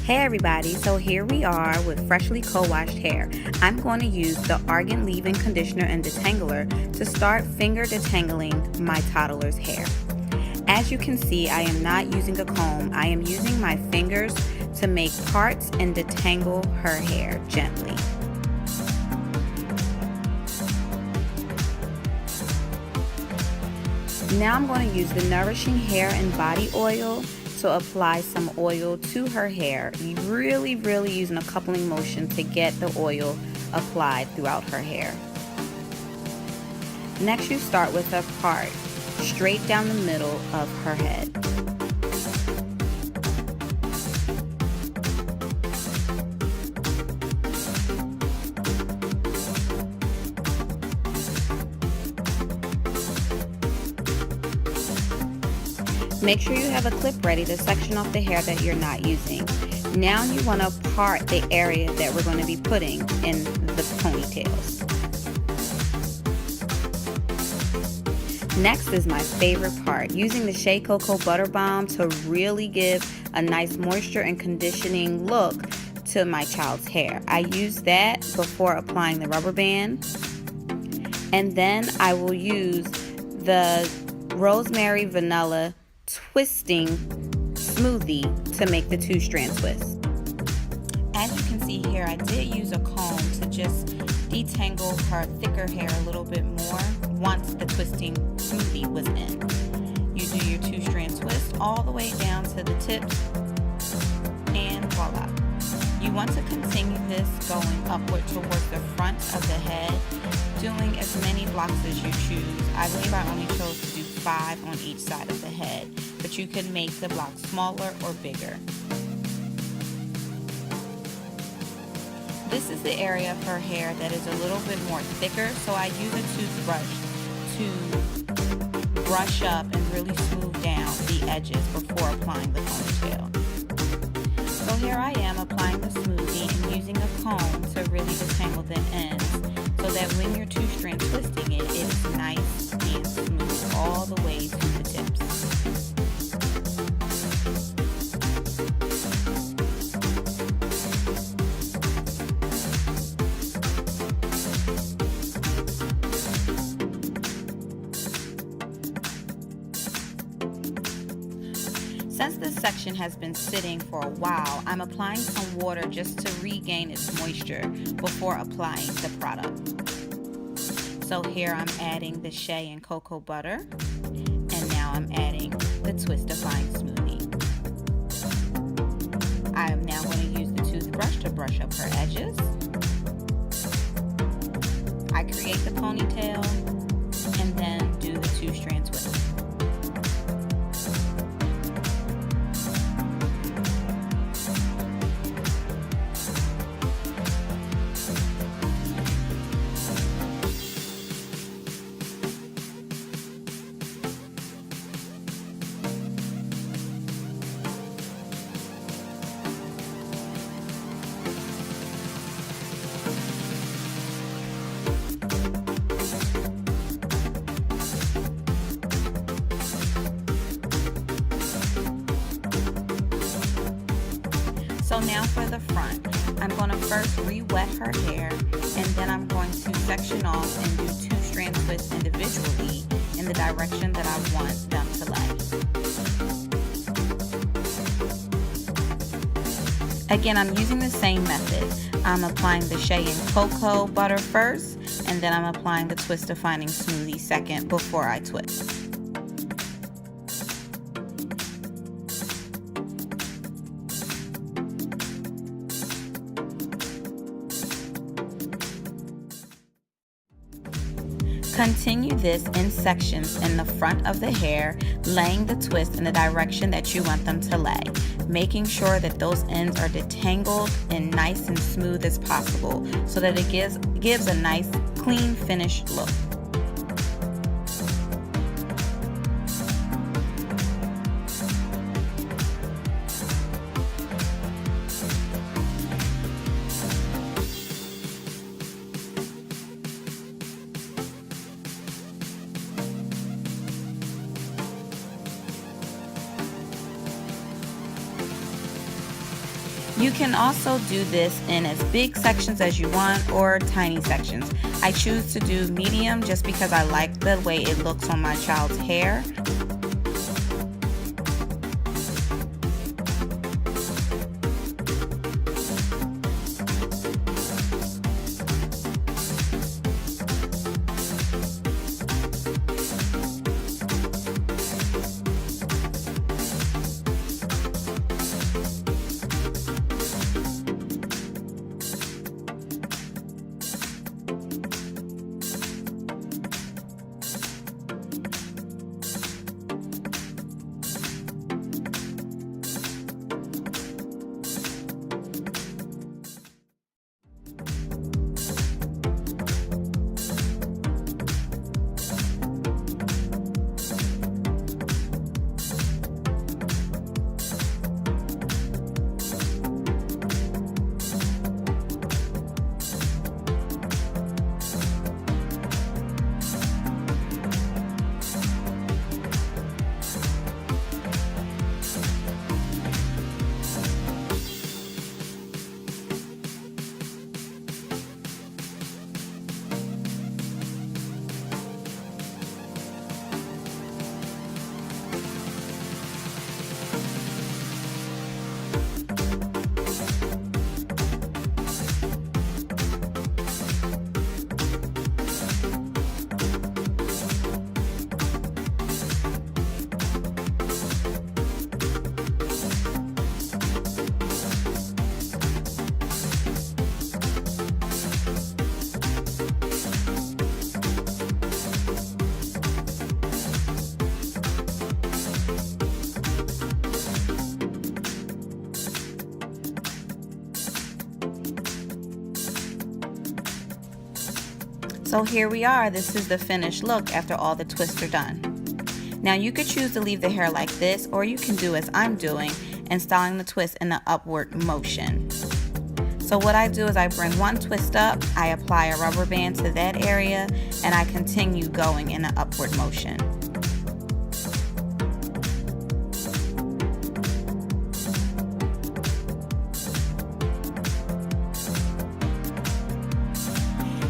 Hey everybody, so here we are with freshly co-washed hair. I'm going to use the Argan leave-in conditioner and detangler to start finger detangling my toddler's hair. As you can see, I am not using a comb. I am using my fingers to make parts and detangle her hair gently. Now I'm going to use the Nourishing Hair and Body Oil to apply some oil to her hair. You really using a coupling motion to get the oil applied throughout her hair. Next, you start with a part straight down the middle of her head. Make sure you have a clip ready to section off the hair that you're not using. Now you want to part the area that we're going to be putting in the ponytails. Next is my favorite part, using the Shea Cocoa Butter Balm to really give a nice moisture and conditioning look to my child's hair. I use that before applying the rubber band, and then I will use the Rosemary Vanilla Twisting Smoothie to make the 2-strand twist. As you can see here, I did use a comb to just detangle her thicker hair a little bit more once the twisting smoothie was in. You do your 2-strand twist all the way down to the tips, and voila. You want to continue this going upward towards the front of the head, doing as many blocks as you choose. I believe I only chose to do 5 on each side of the head, but you can make the blocks smaller or bigger. This is the area of her hair that is a little bit more thicker, so I use a toothbrush to brush up and really smooth down the edges before applying the ponytail. So here I am applying the smoothie and using a comb to really detangle the ends so that when you're 2-strand twisting it, it's nice and smooth all the way to the tips. Since this section has been sitting for a while, I'm applying some water just to regain its moisture before applying the product. So here I'm adding the shea and cocoa butter, and now I'm adding the Twistifying smoothie. I am now going to use the toothbrush to brush up her edges. I create the ponytail and then do the 2-strand twist. So now for the front, I'm going to first re-wet her hair, and then I'm going to section off and do 2-strand twists individually in the direction that I want them to lay. Again, I'm using the same method. I'm applying the shea and cocoa butter first, and then I'm applying the Twistifying smoothie second before I twist. Continue this in sections in the front of the hair, laying the twist in the direction that you want them to lay, making sure that those ends are detangled and nice and smooth as possible so that it gives a nice, clean, finished look. You can also do this in as big sections as you want or tiny sections. I choose to do medium just because I like the way it looks on my child's hair. So here we are. This is the finished look after all the twists are done. Now you could choose to leave the hair like this, or you can do as I'm doing and styling the twist in the upward motion. So what I do is I bring one twist up, I apply a rubber band to that area, and I continue going in an upward motion.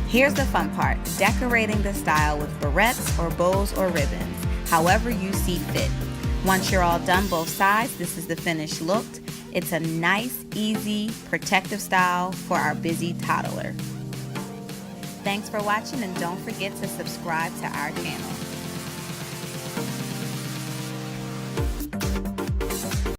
Here's the fun part, decorating the style with barrettes or bows or ribbons, however you see fit. Once you're all done both sides, this is the finished look. It's a nice, easy, protective style for our busy toddler. Thanks for watching, and don't forget to subscribe to our channel.